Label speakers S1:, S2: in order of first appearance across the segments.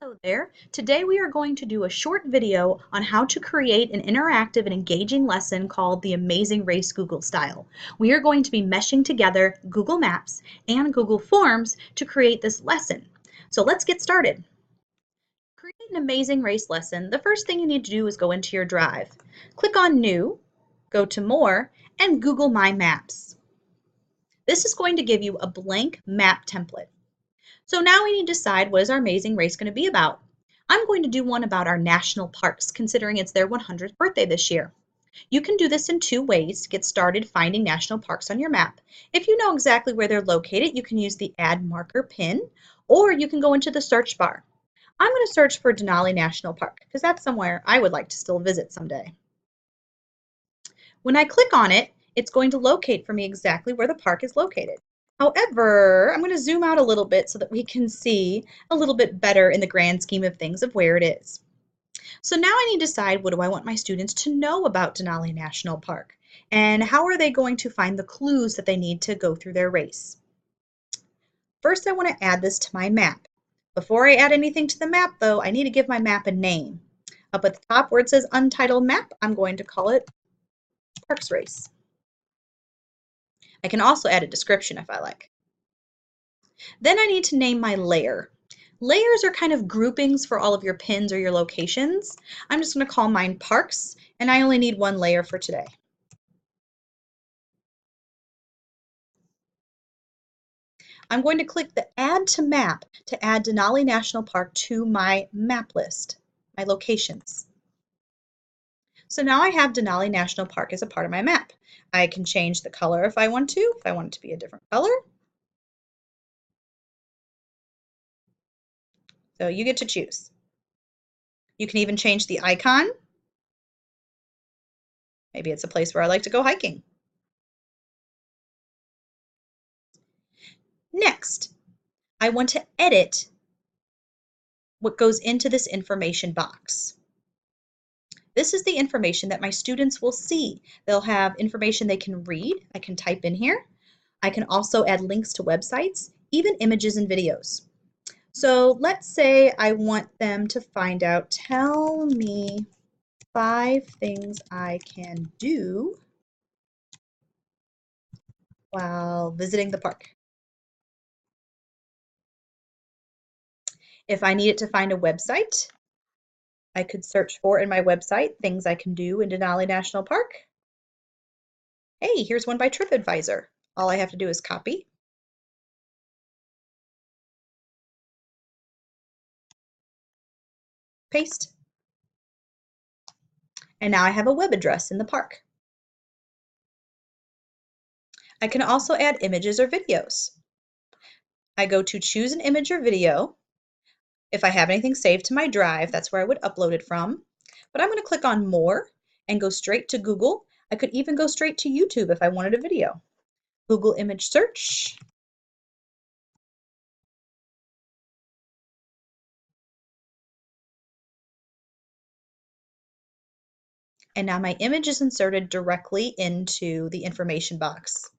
S1: Hello there. Today we are going to do a short video on how to create an interactive and engaging lesson called the Amazing Race Google Style. We are going to be meshing together Google Maps and Google Forms to create this lesson. So let's get started. To create an Amazing Race lesson, the first thing you need to do is go into your Drive. Click on New, go to More, and Google My Maps. This is going to give you a blank map template. So now we need to decide what is our amazing race going to be about. I'm going to do one about our national parks, considering it's their 100th birthday this year. You can do this in two ways to get started finding national parks on your map. If you know exactly where they're located, you can use the Add Marker pin, or you can go into the search bar. I'm going to search for Denali National Park because that's somewhere I would like to still visit someday. When I click on it, it's going to locate for me exactly where the park is located. However, I'm going to zoom out a little bit so that we can see a little bit better in the grand scheme of things of where it is. So now I need to decide, what do I want my students to know about Denali National Park? And how are they going to find the clues that they need to go through their race? First, I want to add this to my map. Before I add anything to the map, though, I need to give my map a name. Up at the top where it says Untitled Map, I'm going to call it Parks Race. I can also add a description if I like. Then I need to name my layer. Layers are kind of groupings for all of your pins or your locations. I'm just going to call mine Parks, and I only need one layer for today. I'm going to click the Add to Map to add Denali National Park to my map list, my locations. So now I have Denali National Park as a part of my map. I can change the color if I want to it to be a different color. So you get to choose. You can even change the icon. Maybe it's a place where I like to go hiking. Next, I want to edit what goes into this information box. This is the information that my students will see. They'll have information they can read. I can type in here. I can also add links to websites, even images and videos. So let's say I want them to find out, tell me 5 things I can do while visiting the park. If I needed to find a website, I could search for in my website things I can do in Denali National Park. Hey, here's one by TripAdvisor. All I have to do is copy, paste, and now I have a web address in the park. I can also add images or videos. I go to choose an image or video. If I have anything saved to my drive, that's where I would upload it from. But I'm going to click on More and go straight to Google. I could even go straight to YouTube if I wanted a video. Google image search. And now my image is inserted directly into the information box.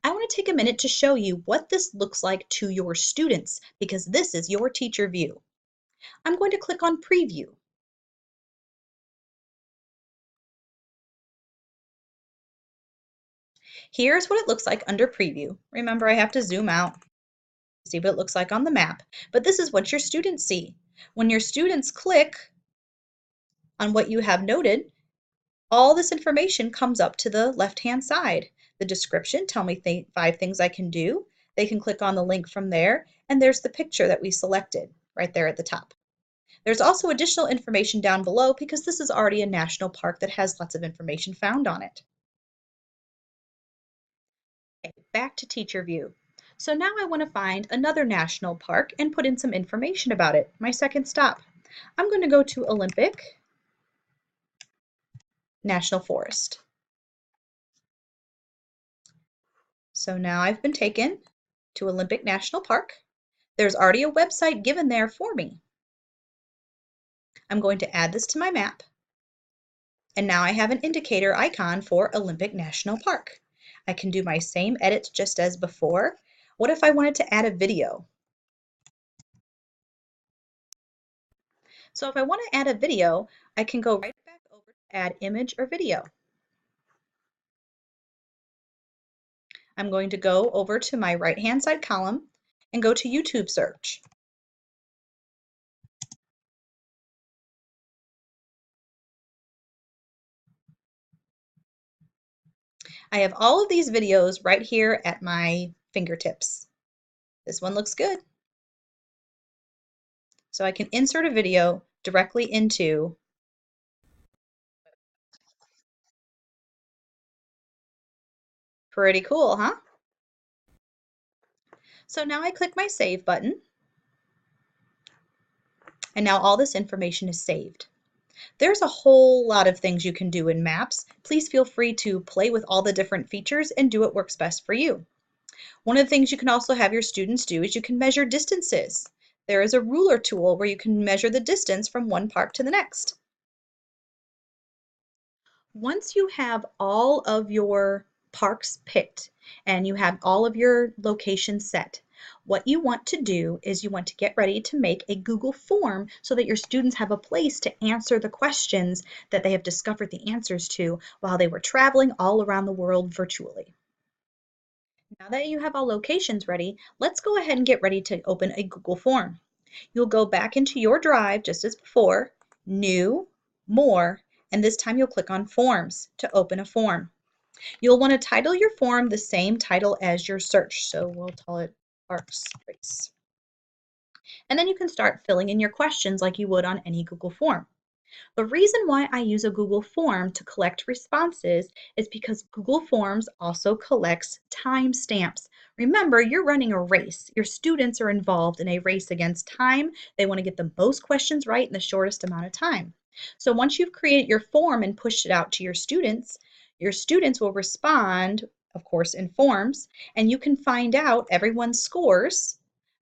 S1: I want to take a minute to show you what this looks like to your students because this is your teacher view. I'm going to click on Preview. Here's what it looks like under Preview. Remember, I have to zoom out to see what it looks like on the map, but this is what your students see. When your students click on what you have noted, all this information comes up to the left-hand side. The description, tell me 5 things I can do. They can click on the link from there, and there's the picture that we selected right there at the top. There's also additional information down below because this is already a national park that has lots of information found on it. Okay, back to teacher view. So now I want to find another national park and put in some information about it. My second stop. I'm going to go to Olympic National Forest. So now I've been taken to Olympic National Park. There's already a website given there for me. I'm going to add this to my map. And now I have an indicator icon for Olympic National Park. I can do my same edits just as before. What if I wanted to add a video? So if I want to add a video, I can go right back over to add image or video. I'm going to go over to my right-hand side column and go to YouTube search. I have all of these videos right here at my fingertips. This one looks good. So I can insert a video directly into. Pretty cool, huh? So now I click my save button, and now all this information is saved. There's a whole lot of things you can do in Maps. Please feel free to play with all the different features and do what works best for you. One of the things you can also have your students do is you can measure distances. There is a ruler tool where you can measure the distance from one park to the next. Once you have all of your parks picked and you have all of your locations set, what you want to do is you want to get ready to make a Google form so that your students have a place to answer the questions that they have discovered the answers to while they were traveling all around the world virtually. Now that you have all locations ready, let's go ahead and get ready to open a Google form. You'll go back into your Drive just as before, New, More, and this time you'll click on Forms to open a form. You'll want to title your form the same title as your search, so we'll call it Parks Race. And then you can start filling in your questions like you would on any Google form. The reason why I use a Google form to collect responses is because Google Forms also collects timestamps. Remember, you're running a race. Your students are involved in a race against time. They want to get the most questions right in the shortest amount of time. So once you've created your form and pushed it out to your students will respond, of course, in forms, and you can find out everyone's scores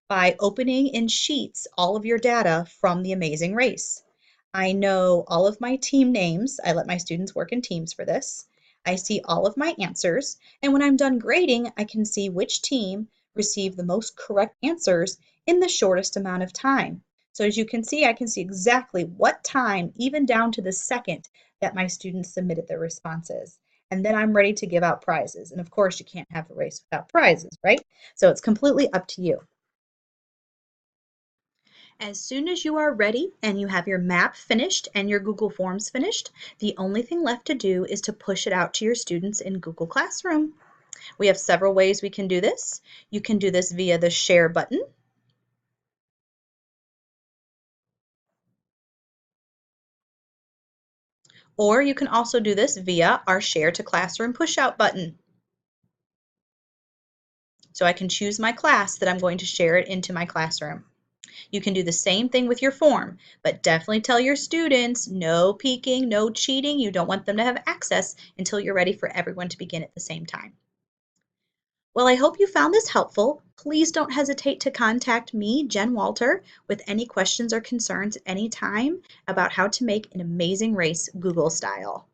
S1: by opening in Sheets all of your data from the Amazing Race. I know all of my team names. I let my students work in teams for this. I see all of my answers, and when I'm done grading, I can see which team received the most correct answers in the shortest amount of time. So as you can see, I can see exactly what time, even down to the second, that my students submitted their responses. And then I'm ready to give out prizes. And of course, you can't have a race without prizes, right? So it's completely up to you. As soon as you are ready and you have your map finished and your Google Forms finished, the only thing left to do is to push it out to your students in Google Classroom. We have several ways we can do this. You can do this via the Share button, or you can also do this via our Share to Classroom push-out button. So I can choose my class that I'm going to share it into my classroom. You can do the same thing with your form, but definitely tell your students no peeking, no cheating. You don't want them to have access until you're ready for everyone to begin at the same time. Well, I hope you found this helpful. Please don't hesitate to contact me, Jen Walter, with any questions or concerns at any time about how to make an amazing race Google style.